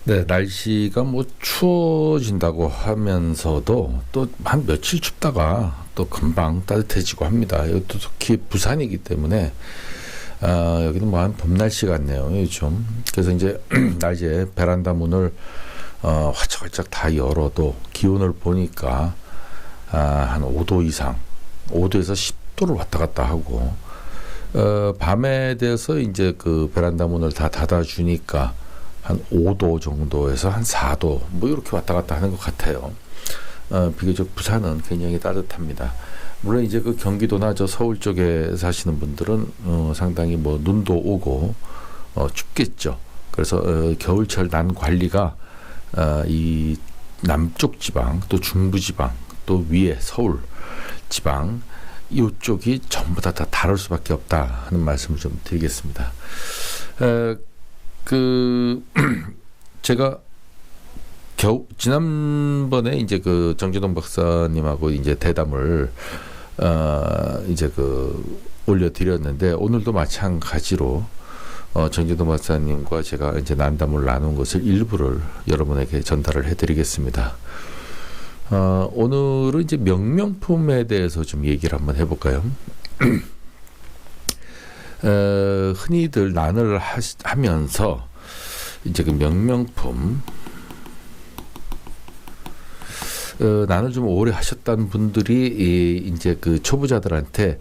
네, 날씨가 뭐 추워진다고 하면서도 또 한 며칠 춥다가 또 금방 따뜻해지고 합니다. 이것도 특히 부산이기 때문에 여기는 뭐 한 봄 날씨 같네요, 요즘. 그래서 이제 낮에 베란다 문을 활짝활짝 다 열어도 기온을 보니까 한 5도 이상, 5도에서 10도를 왔다 갔다 하고 밤에 돼서 이제 그 베란다 문을 다 닫아주니까 한 5도 정도에서 한 4도 뭐 이렇게 왔다 갔다 하는 것 같아요. 비교적 부산은 굉장히 따뜻합니다. 물론 이제 그 경기도나 저 서울 쪽에 사시는 분들은 상당히 뭐 눈도 오고 춥겠죠. 그래서 겨울철 난 관리가 이 남쪽 지방 또 중부 지방 또 위에 서울 지방 이쪽이 전부 다 다를 수밖에 없다 하는 말씀을 좀 드리겠습니다. 제가 지난번에 이제 그 정진동 박사님하고 이제 대담을 이제 올려드렸는데 오늘도 마찬가지로 정진동 박사님과 제가 이제 난담을 나눈 것을 일부를 여러분에게 전달을 해드리겠습니다. 오늘은 이제 명명품에 대해서 좀 얘기를 한번 해볼까요? 흔히들 난을 하면서 이제 그 명명품 난을 좀 오래 하셨다는 분들이 이제 그 초보자들한테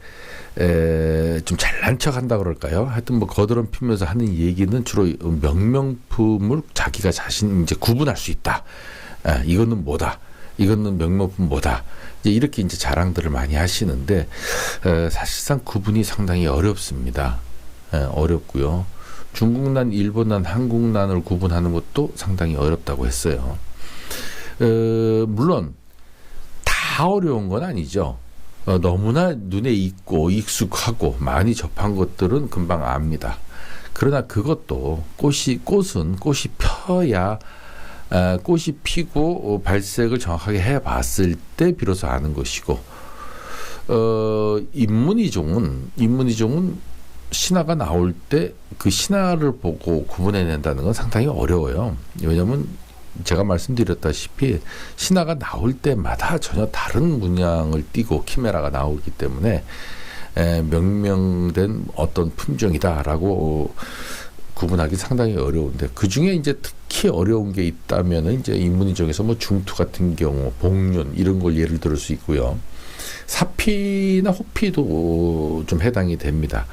좀 잘난 척 한다 그럴까요? 하여튼 뭐 거드름 피면서 하는 얘기는 주로 명명품을 자기가 자신 이제 구분할 수 있다. 이거는 뭐다. 이거는 명명품 뭐다. 이렇게 이제 자랑들을 많이 하시는데 사실상 구분이 상당히 어렵습니다. 어렵고요. 중국난, 일본난, 한국난을 구분하는 것도 상당히 어렵다고 했어요. 물론 다 어려운 건 아니죠. 너무나 눈에 익고 익숙하고 많이 접한 것들은 금방 압니다. 그러나 그것도 꽃은 꽃이 펴야 꽃이 피고 발색을 정확하게 해봤을 때 비로소 아는 것이고 인문이종은 신화가 나올 때 그 신화를 보고 구분해낸다는 건 상당히 어려워요. 왜냐하면 제가 말씀드렸다시피 신화가 나올 때마다 전혀 다른 문양을 띠고 키메라가 나오기 때문에 명명된 어떤 품종이다라고 구분하기 상당히 어려운데 그 중에 이제 특히 어려운 게 있다면 이제 인문이종에서 뭐 중투 같은 경우, 복륜 이런 걸 예를 들을 수 있고요. 사피나 호피도 좀 해당이 됩니다.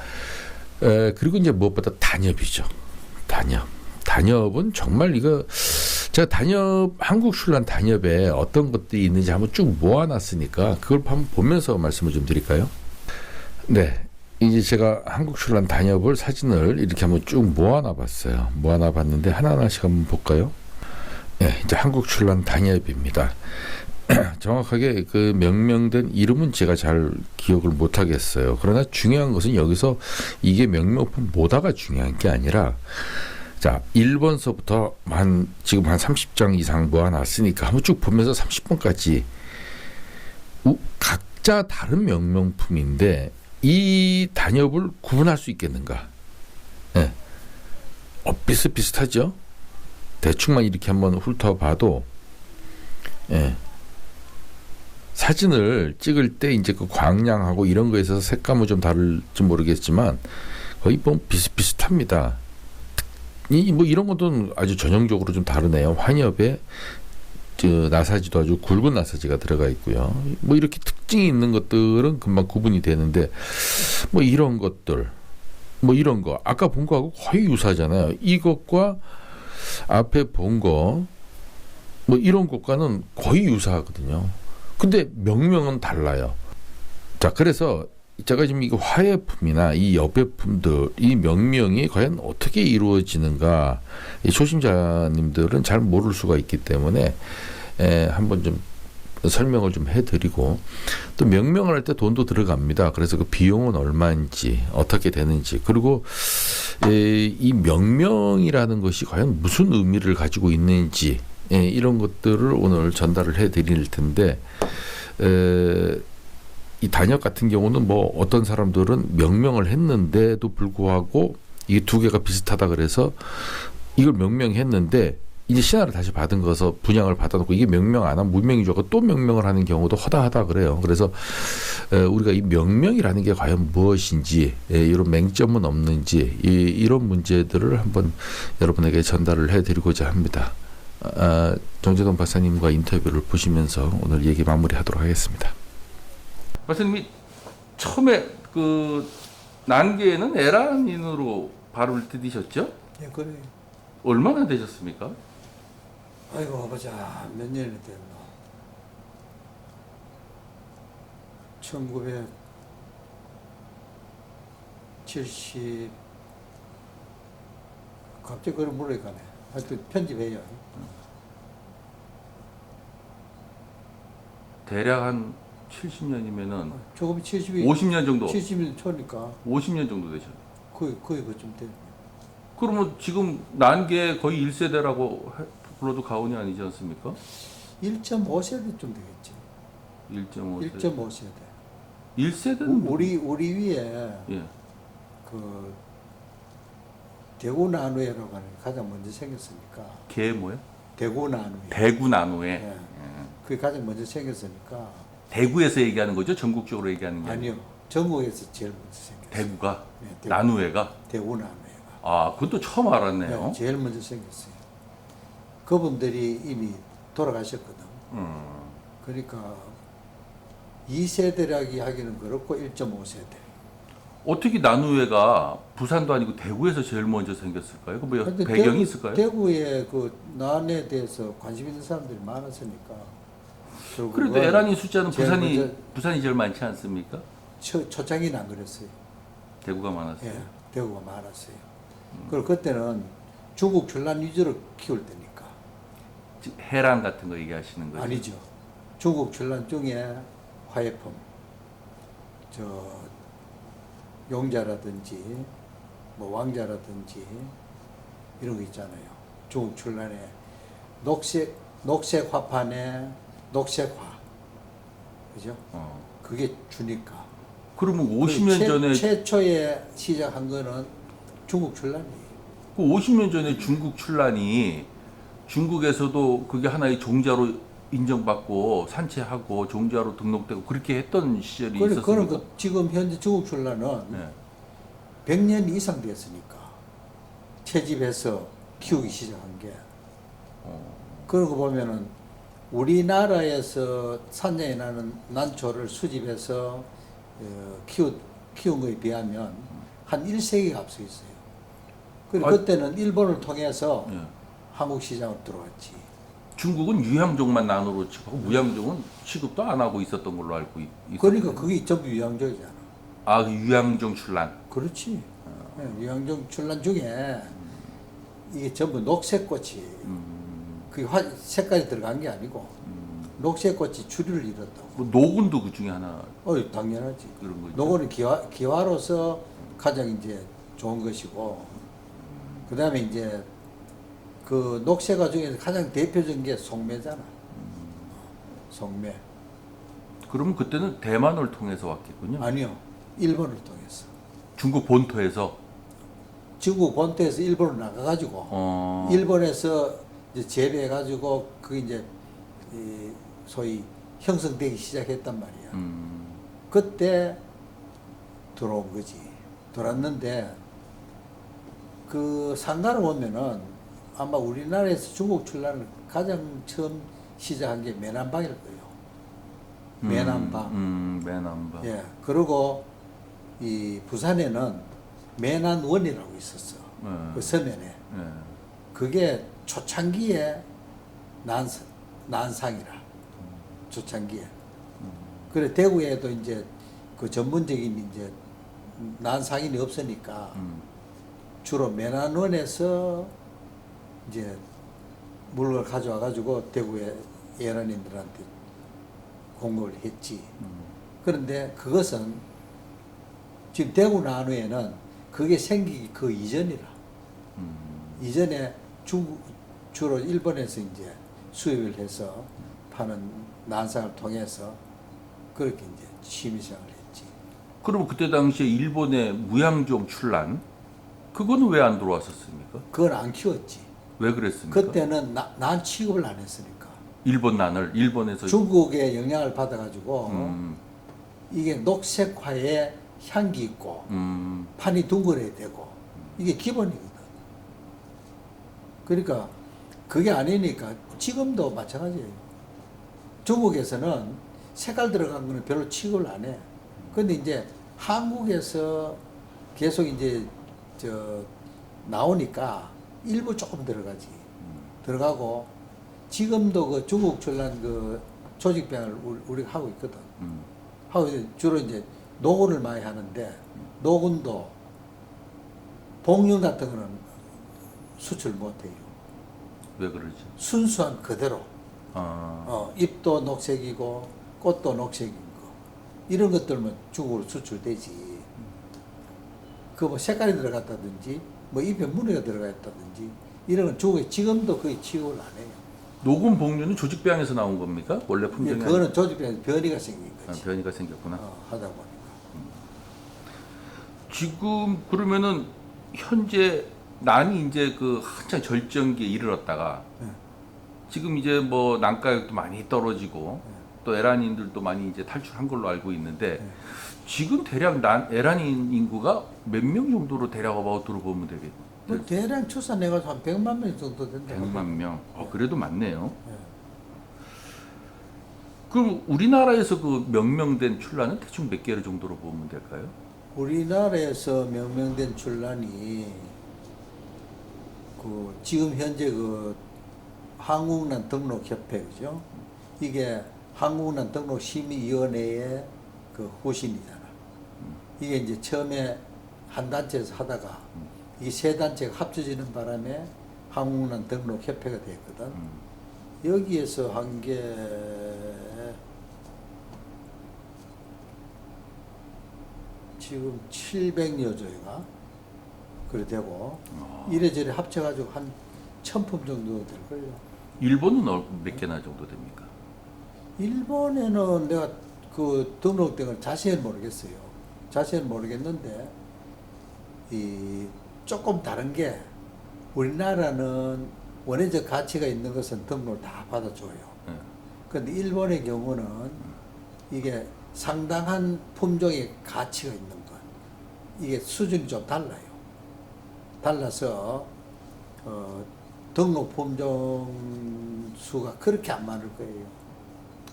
그리고 이제 무엇보다 단엽이죠. 단엽은 정말 이거 제가 한국출란 단엽에 어떤 것들이 있는지 한번 쭉 모아놨으니까 그걸 한번 보면서 말씀을 좀 드릴까요? 네. 이제 제가 한국출란 단엽을 사진을 이렇게 한번 쭉 모아놔봤어요. 모아놔봤는데 하나하나씩 한번 볼까요? 네, 이제 한국출란 단엽입니다. 정확하게 그 명명된 이름은 제가 잘 기억을 못하겠어요. 그러나 중요한 것은 여기서 이게 명명품 뭐다가 중요한 게 아니라 자 1번서부터 지금 한 30장 이상 모아놨으니까 한번 쭉 보면서 30번까지 각자 다른 명명품인데 이 단엽을 구분할 수 있겠는가? 네. 비슷비슷하죠? 대충만 이렇게 한번 훑어봐도 네. 사진을 찍을 때 이제 그 광량하고 이런 거에 있어서 색감은 좀 다를지 모르겠지만 거의 뭐 비슷비슷합니다. 뭐 이런 것도 아주 전형적으로 좀 다르네요. 환엽에 나사지도 아주 굵은 나사지가 들어가 있고요. 뭐 이렇게 특징이 있는 것들은 금방 구분이 되는데 뭐 이런 것들 뭐 이런 거 아까 본 거하고 거의 유사하잖아요. 이것과 앞에 본 거 뭐 이런 것과는 거의 유사하거든요. 근데 명명은 달라요. 자, 그래서 제가 지금 이거 화예품이나 이 여배품들 이 명명이 과연 어떻게 이루어지는가 이 초심자님들은 잘 모를 수가 있기 때문에 한번 좀 설명을 좀 해드리고 또 명명을 할 때 돈도 들어갑니다. 그래서 그 비용은 얼마인지 어떻게 되는지 그리고 이 명명이라는 것이 과연 무슨 의미를 가지고 있는지 이런 것들을 오늘 전달을 해드릴 텐데 이 단엽 같은 경우는 뭐 어떤 사람들은 명명을 했는데도 불구하고 이 두 개가 비슷하다 그래서 이걸 명명했는데 이제 신하를 다시 받은 거서 분양을 받아놓고 이게 명명 안 하면 무명이 좋고 또 명명을 하는 경우도 허다하다 그래요. 그래서 우리가 이 명명이라는 게 과연 무엇인지 이런 맹점은 없는지 이런 문제들을 한번 여러분에게 전달을 해드리고자 합니다. 정재동 박사님과 인터뷰를 보시면서 오늘 얘기 마무리하도록 하겠습니다. 박사님이 처음에 그 난계에는 에라닌으로 발을 디디셨죠? 예, 그래. 얼마나 되셨습니까? 아이고, 보자. 몇 년이 됐나. 1970, 갑자기 그걸 모르겠네. 하여튼 편집해요. 대략 한 70년이면은 조금 70이 50년 정도. 70년 초니까 50년 정도 되셨네. 거의 그쯤 돼. 그러면 지금 난계 거의 1세대라고 불러도 과언이 아니지 않습니까? 1.5세대 좀 되겠지. 1.5세대. 1.5세대. 1세대는 우리 위에 예. 그 대구 나누에라고 하는 게 가장 먼저 생겼으니까. 개 뭐요? 대구 나누에. 대구 나노에. 예. 그게 가장 먼저 생겼으니까. 대구에서 얘기하는 거죠? 전국적으로 얘기하는 게 아니요. 전국에서 제일 먼저 생겼어요. 대구가 네, 대구. 나누에가. 대구 나누에가. 아, 그것도 처음 알았네요. 네, 제일 먼저 생겼어요. 그분들이 이미 돌아가셨거든. 그러니까 2세대라기 하기는 그렇고 1.5세대. 어떻게 나누에가 부산도 아니고 대구에서 제일 먼저 생겼을까요? 그 뭐 배경이 있을까요? 대구에 그 난에 대해서 관심 있는 사람들이 많았으니까. 그래도 에라닌 숫자는 제일 부산이 제일 많지 않습니까? 초창기는 안 그랬어요. 대구가 많았어요. 예, 대구가 많았어요. 그리고 그때는 중국 전란 위주로 키울 때니까. 즉, 해란 같은 거 얘기하시는 거죠? 아니죠. 중국 전란 중에 화예품, 용자라든지 뭐 왕자라든지 이런 거 있잖아요. 중국 전란에 녹색 화판에 녹색화, 그죠? 그게 주니까. 그러면 50년 전에 최초에 시작한 거는 중국 전란이에요. 그 50년 전에 중국 출란이 중국에서도 그게 하나의 종자로 인정받고 산채하고 종자로 등록되고 그렇게 했던 시절이 있었습니까? 그러니까 지금 현재 중국 전란은 네. 100년 이상 됐으니까 채집해서 키우기 시작한 게. 그런 거 보면은 우리나라에서 산장에 나는 난초를 수집해서 키운 거에 비하면 한 1세기가 앞서 있어요. 그리고 그때는 일본을 통해서 네. 한국 시장으로 들어왔지. 중국은 유향종만 나노로 취급하고 무향종은 취급도 안 하고 있었던 걸로 알고 있어요. 그러니까 그게 전부 유양종이잖아. 아, 그 유향종 출란. 그렇지. 유양종 출란 중에 이게 전부 녹색 꽃이 그게 색깔이 들어간 게 아니고 녹색 꽃이 주류를 이뤘다고. 뭐 노군도 그 중에 하나 당연하지. 그런 거죠. 노고는 기화로서 가장 이제 좋은 것이고, 그 다음에 이제 그 녹색화 중에서 가장 대표적인 게 송매잖아. 송매. 그러면 그때는 대만을 통해서 왔겠군요. 아니요. 일본을 통해서. 중국 본토에서. 중국 본토에서 일본으로 나가가지고, 일본에서 이제 재배해가지고, 그게 이제, 소위 형성되기 시작했단 말이야. 그때 들어온 거지. 들어왔는데, 그 상가를 보면은 아마 우리나라에서 중국 출란을 가장 처음 시작한 게 매난방일 거예요. 매난방. 매난방. 예. 그리고 이 부산에는 매난원이라고 있었어. 그 서면에. 그게 초창기에 난상이라. 초창기에. 그래 대구에도 이제 그 전문적인 이제 난상인이 없으니까 주로 매난원에서 이제 물건을 가져와 가지고 대구의 예란인들한테 공급을 했지. 그런데 그것은 지금 대구 나누에는 그게 생기기 그 이전이라. 이전에 주로 일본에서 이제 수입을 해서 파는 난상을 통해서 그렇게 이제 취미생활을 했지. 그러면 그때 당시에 일본의 무향종 출란 그거는 왜 안 들어왔었습니까? 그건 안 키웠지. 왜 그랬습니까? 그때는 난 취급을 안 했으니까. 일본 난을 일본에서 중국의 영향을 받아가지고 음, 이게 녹색화에 향기 있고 판이 둥그레야 되고 이게 기본이거든. 그러니까 그게 아니니까 지금도 마찬가지예요. 중국에서는 색깔 들어간 거는 별로 취급을 안 해. 근데 이제 한국에서 계속 이제 나오니까 일부 조금 들어가지. 들어가고 지금도 그 중국 출란 그 조직병을 우리가 하고 있거든. 하고 이제 주로 이제 노군을 많이 하는데 노군도 복륜 같은 거는 수출 못 해요. 왜 그러죠? 순수한 그대로. 아, 잎도 녹색이고 꽃도 녹색인 거. 이런 것들만 중국으로 수출되지. 그 뭐 색깔이 들어갔다든지 뭐 잎에 무늬가 들어가 있다든지 이런 건 중국에 지금도 거의 취급을 안 해요. 녹음 복류는 조직병에서 나온 겁니까? 원래 품종이 그거는 조직병에서 변이가 생긴 거지. 변이가 생겼구나. 하다 보니까. 지금 그러면은 현재 난이 이제 그 한창 절정기에 이르렀다가 네. 지금 이제 뭐 난가격도 많이 떨어지고 네. 또 에란인들도 많이 이제 탈출한 걸로 알고 있는데 네. 지금 대략 에란인 인구가 몇 명 정도로 대략 어바웃으로 보면 되겠죠? 뭐 대량 추산해가지고 한 100만 명 정도 된다. 100만 명. 그래도 많네요. 네. 그럼 우리나라에서 그 명명된 출란은 대충 몇 개를 정도로 보면 될까요? 우리나라에서 명명된 출란이 그 지금 현재 그 한국난 등록협회 그죠? 이게 한국난 등록심의위원회의 그 후신이잖아. 이게 이제 처음에 한 단체에서 하다가 이 세 단체가 합쳐지는 바람에 한국난 등록협회가 됐거든. 여기에서 한 게 지금 700여 조가 그래 되고 이래저래 합쳐가지고 한 1000품 정도 될걸요. 일본은 몇 개나 정도 됩니까? 일본에는 내가 그 등록된 걸 자세히 모르겠어요. 자세히 모르겠는데 이 조금 다른 게 우리나라는 원해적 가치가 있는 것은 등록을 다 받아줘요. 네. 그런데 일본의 경우는 이게 상당한 품종의 가치가 있는 것. 이게 수준이 좀 달라요. 달라서 등록 품종 수가 그렇게 안 많을 거예요.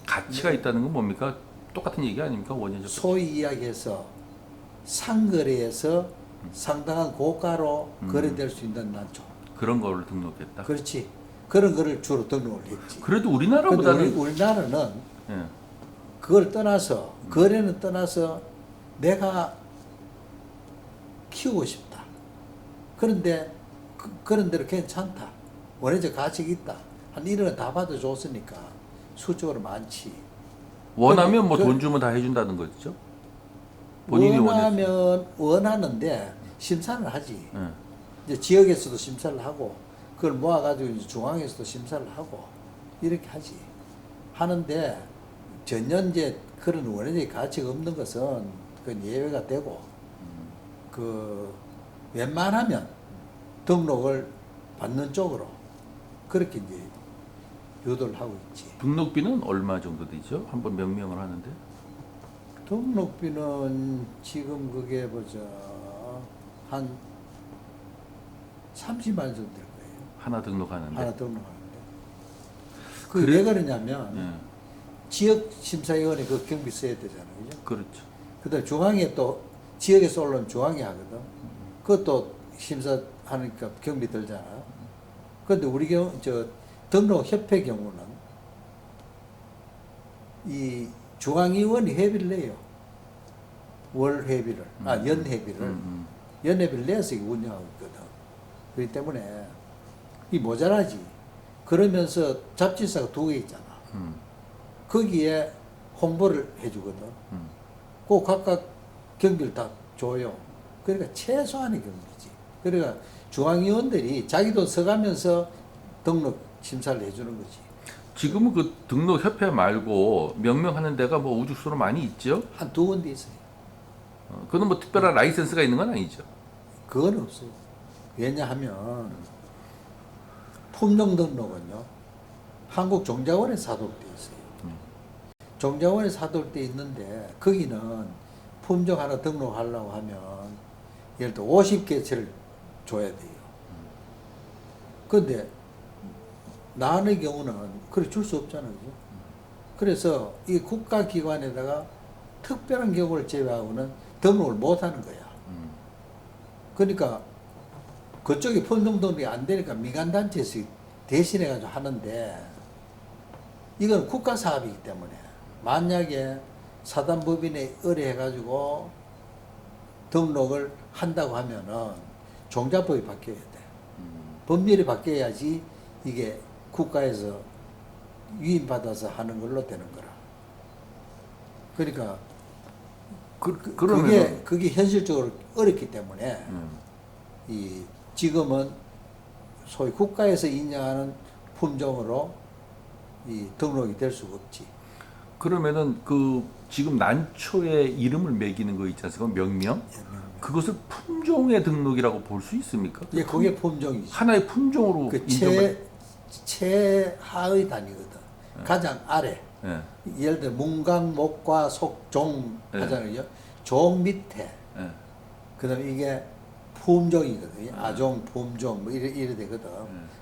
가치가 있다는 건 뭡니까? 똑같은 얘기 아닙니까? 원인적. 소위 이야기해서 상거래에서 상당한 고가로 거래될 수 있는 난초. 그런 거를 등록했다. 그렇지. 그런 거를 주로 등록을 했지. 그래도 근데 우리나라보다는 우리나라는 예. 그걸 떠나서 거래는 떠나서 내가 키우고 싶다. 그런데 그런 대로 괜찮다. 원해적 가치가 있다. 한 이런 거 다 받아줬으니까 수적으로 많지. 원하면 뭐 그- 돈 주면 다 해준다는 거죠? 본인이 원하면 원하는데 심사를 하지. 예. 이제 지역에서도 심사를 하고 그걸 모아가지고 이제 중앙에서도 심사를 하고 이렇게 하지. 하는데 전혀 이제 그런 원해적 가치가 없는 것은 그건 예외가 되고 그 웬만하면 등록을 받는 쪽으로 그렇게 이제 유도를 하고 있지. 등록비는 얼마 정도 되죠? 한번 명명을 하는데 등록비는 지금 그게 보자 한 30만 원 정도 될 거예요. 하나 등록하는데. 하나 등록하는데. 그게 그래? 왜 그러냐면 예. 지역 심사위원회 그 경비 써야 되잖아요. 그죠? 그렇죠. 그다음 중앙에 또 지역에서 올라오면 중앙에 하거든. 그것도 심사하니까 경비 들잖아. 그런데 우리 경우 저 등록협회 경우는 이 중앙위원회 회비를 내요. 월 회비를, 연 회비를. 연 회비를 내서 이게 운영하고 있거든. 그렇기 때문에 이 모자라지. 그러면서 잡지사가 2개 있잖아. 거기에 홍보를 해주거든. 그 각각 경비를 다 줘요. 그러니까 최소한의 경비지. 그러니까 중앙위원들이 자기 돈 써가면서 등록 심사를 해주는 거지. 지금은 그 등록협회 말고 명명하는 데가 뭐 우죽수로 많이 있죠? 한 2군데 있어요. 그건 뭐 특별한 라이센스가 있는 건 아니죠. 그건 없어요. 왜냐하면 품종 등록은요, 한국종자원에 사독돼 있어요. 종자원에 사독돼 있는데 거기는 품종 하나 등록하려고 하면 예를 들어 50개체를 줘야 돼요. 그런데 나의 경우는 그래 줄 수 없잖아요. 그죠? 그래서 이 국가기관에다가 특별한 경우를 제외하고는 등록을 못 하는 거야. 그러니까 그쪽이 품종 등록이 안 되니까 민간단체에서 대신해가지고 하는데 이건 국가 사업이기 때문에 만약에 사단법인에 의뢰해가지고 등록을 한다고 하면은 종자법이 바뀌어야 돼. 법률이 바뀌어야지 이게 국가에서 위임받아서 하는 걸로 되는 거라. 그러니까 그게 현실적으로 어렵기 때문에 이 지금은 소위 국가에서 인정하는 품종으로 이 등록이 될 수가 없지. 그러면은 그 지금 난초에 이름을 매기는 거 있지 않습니까? 명명? 그것을 품종의 등록이라고 볼 수 있습니까? 예, 그게 품종이지. 하나의 품종으로 그 인정받. 최하의 단위거든. 가장 아래. 예. 예를 들어 문강, 목과, 속, 종 예. 하잖아요. 종 밑에. 예. 그다음에 이게 품종이거든요. 아종, 품종 뭐 이래 되거든.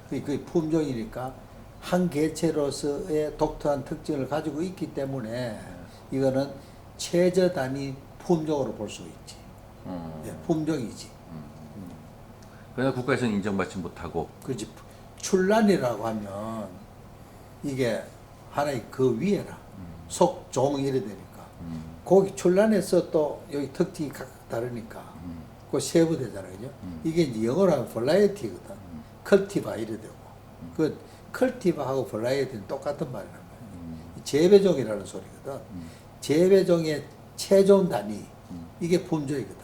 그게 품종이니까 한 개체로서의 독특한 특징을 가지고 있기 때문에 이거는 최저 단위 품종으로 볼 수 있지. 예, 품종이지. 그러나 국가에서는 인정받지 못하고. 그렇지. 출란이라고 하면 이게 하나의 그 위에라. 속, 종 이래 되니까. 거기 출란에서 또 여기 특징이 각각 다르니까. 그 세부되잖아요. 그죠? 이게 이제 영어로 하면 벌라이티거든. 컬티바 이래 되고. 그 컬티바하고 벌라이티는 똑같은 말이란 말이에요. 재배종이라는 소리거든. 재배종의 최종 단위. 이게 품종이거든.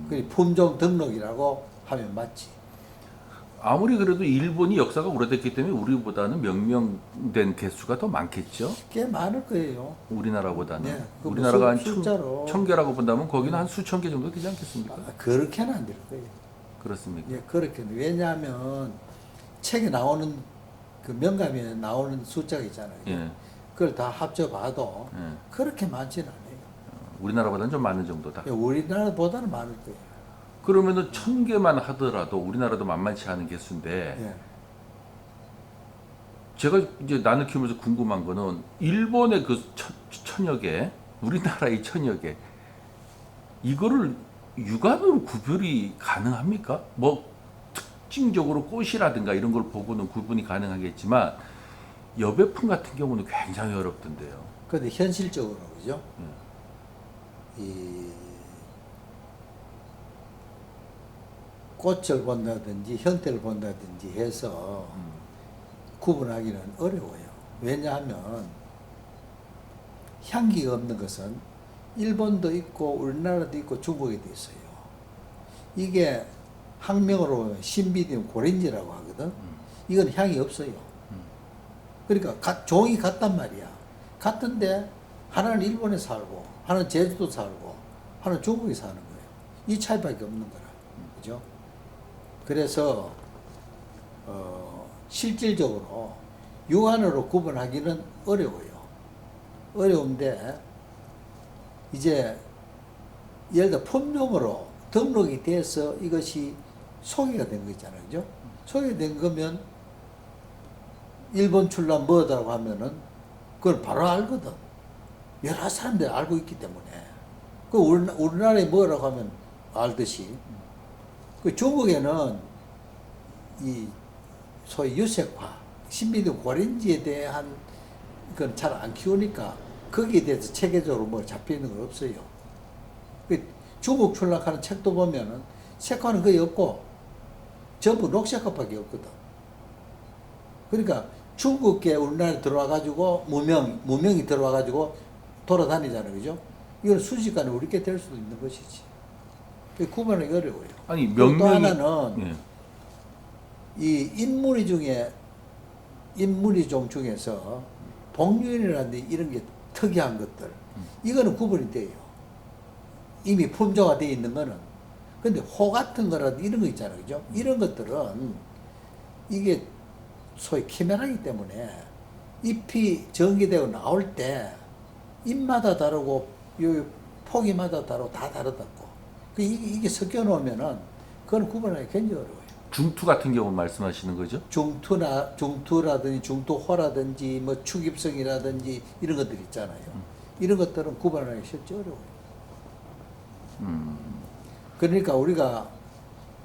그 품종 등록이라고 하면 맞지. 아무리 그래도 일본이 역사가 오래됐기 때문에 우리보다는 명명된 개수가 더 많겠죠. 꽤 많을 거예요. 우리나라보다는. 네, 그 우리나라가 한 숫자로. 1000개라고 본다면 거기는 한 수천 개 정도 되지 않겠습니까? 그렇게는 안 될 거예요. 그렇습니까? 예, 그렇게는. 왜냐하면 책에 나오는 그 명감에 나오는 숫자가 있잖아요. 예. 그걸 다 합쳐봐도 예. 그렇게 많지는 않아요. 우리나라보다는 좀 많은 정도다. 예, 우리나라보다는 많을 거예요. 그러면은 1000개만 하더라도 우리나라도 만만치 않은 개수인데 예. 제가 이제 나는 키우면서 궁금한 거는 일본의 그 천여 개, 우리나라의 천여 개 이거를 육안으로 구별이 가능합니까? 뭐 특징적으로 꽃이라든가 이런 걸 보고는 구분이 가능하겠지만 여배품 같은 경우는 굉장히 어렵던데요. 그런데 현실적으로 그죠? 이 꽃을 본다든지 형태를 본다든지 해서 구분하기는 어려워요. 왜냐하면 향기가 없는 것은 일본도 있고 우리나라도 있고 중국에도 있어요. 이게 학명으로 보면 신비디움 고린지라고 하거든. 이건 향이 없어요. 그러니까 종이 같단 말이야. 같은데 하나는 일본에 살고 하나는 제주도 살고 하나는 중국에 사는 거예요. 이 차이밖에 없는 거라. 그죠? 그래서 실질적으로 육안으로 구분하기는 어려워요. 어려운데 이제 예를 들어 품종으로 등록이 돼서 이것이 소개가 된 거 있잖아요. 그죠? 소개된 거면 일본 출란 뭐다라고 하면은 그걸 바로 알거든. 여러 사람들이 알고 있기 때문에. 그 우리나라에 뭐라고 하면 알듯이. 그 중국에는 이 소위 유색화, 신비도 고린지에 대한 건 잘 안 키우니까 거기에 대해서 체계적으로 뭐 잡혀 있는 건 없어요. 그 중국 출락하는 책도 보면은 색화는 거의 없고 전부 녹색화밖에 없거든. 그러니까 중국계 우리나라에 들어와가지고 무명이 들어와가지고 돌아다니잖아요, 그죠? 이건 순식간에 우리께 될 수도 있는 것이지. 구분하기 어려워요. 아니 또 명명이 하나는 예. 이 인물이종 중에서 복류인이라든지 이런 게 특이한 것들, 이거는 구분이 돼요. 이미 품종화되어 있는 거는. 근데 호 같은 거라든지 이런 거 있잖아요, 그죠? 이런 것들은 이게 소위 키메라이기 때문에 잎이 전개되고 나올 때 잎마다 다르고 요 포기마다 다르고 다 다르다고. 이게 섞여 놓으면은 그건 구분하기 굉장히 어려워요. 중투 같은 경우 말씀하시는 거죠? 중투라든지 중투호라든지 뭐 축입성이라든지 이런 것들 있잖아요. 이런 것들은 구분하기 실제 어려워요. 그러니까 우리가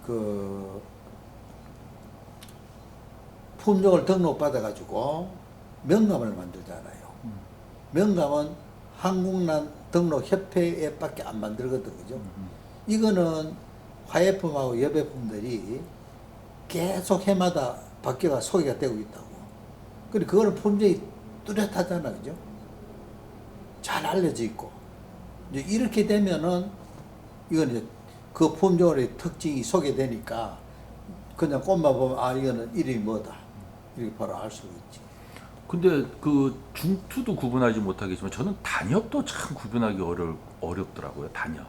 그 품종을 등록받아 가지고 명감을 만들잖아요. 명감은 한국난 등록협회에밖에 안 만들거든, 그죠? 이거는 화예품하고 여배품들이 계속 해마다 바뀌어가 소개가 되고 있다고. 그리고 그거는 품종이 뚜렷하잖아, 그죠? 잘 알려져 있고. 이제 이렇게 되면은 이건 이제 그 품종의 특징이 소개되니까 그냥 꽃만 보면 아 이거는 이름이 뭐다 이렇게 바로 알 수가 있지. 근데 그 중투도 구분하지 못하겠지만 저는 단엽도 참 구분하기 어렵더라고요. 단엽.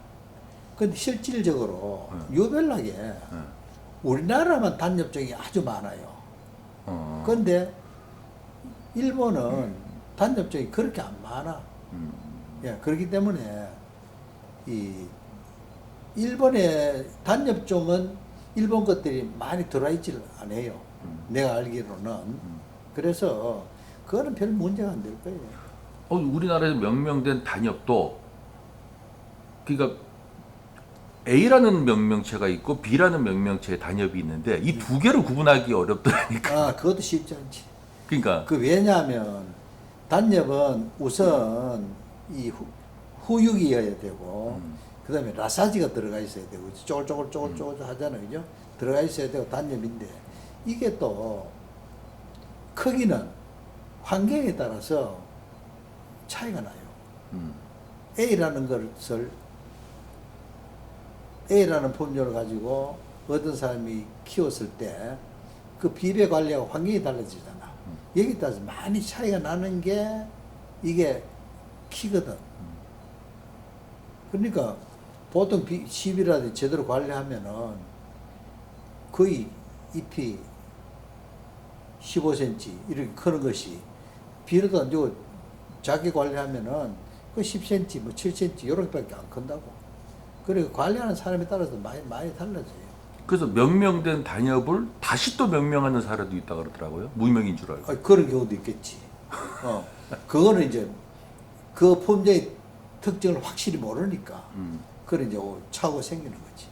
근데 실질적으로 유별나게 우리나라만 단엽종이 아주 많아요. 근데 일본은 단엽종이 그렇게 안 많아. 예, 그렇기 때문에 이 일본의 단엽종은 일본 것들이 많이 들어있지를 않아요. 내가 알기로는. 그래서 그거는 별 문제가 안 될 거예요. 우리나라에서 명명된 단엽도 그러니까 A라는 명명체가 있고 B라는 명명체의 단엽이 있는데 이 두 개를 구분하기 어렵더라니까. 아, 그것도 쉽지 않지. 그러니까 왜냐하면 단엽은 우선 이 후육이어야 되고 그다음에 라사지가 들어가 있어야 되고 쪼글쪼글 하잖아요, 그죠? 들어가 있어야 되고 단엽인데 이게 또 크기는 환경에 따라서 차이가 나요. A라는 것을 A라는 품종을 가지고 어떤 사람이 키웠을 때 그 비배 관리하고 환경이 달라지잖아. 여기 따라서 많이 차이가 나는 게 이게 키거든. 그러니까 보통 시비라든지 제대로 관리하면은 거의 잎이 15cm 이렇게 크는 것이 비료도 안 주고 작게 관리하면은 그 10cm, 뭐 7cm 이렇게밖에 안 큰다고. 그리고 관리하는 사람에 따라서 많이 달라져요. 그래서 명명된 단엽을 다시 또 명명하는 사례도 있다 그러더라고요. 무명인 줄 알고. 그런 경우도 있겠지. 그거는 이제 그 품종의 특징을 확실히 모르니까 그런 이제 차고 생기는 거지.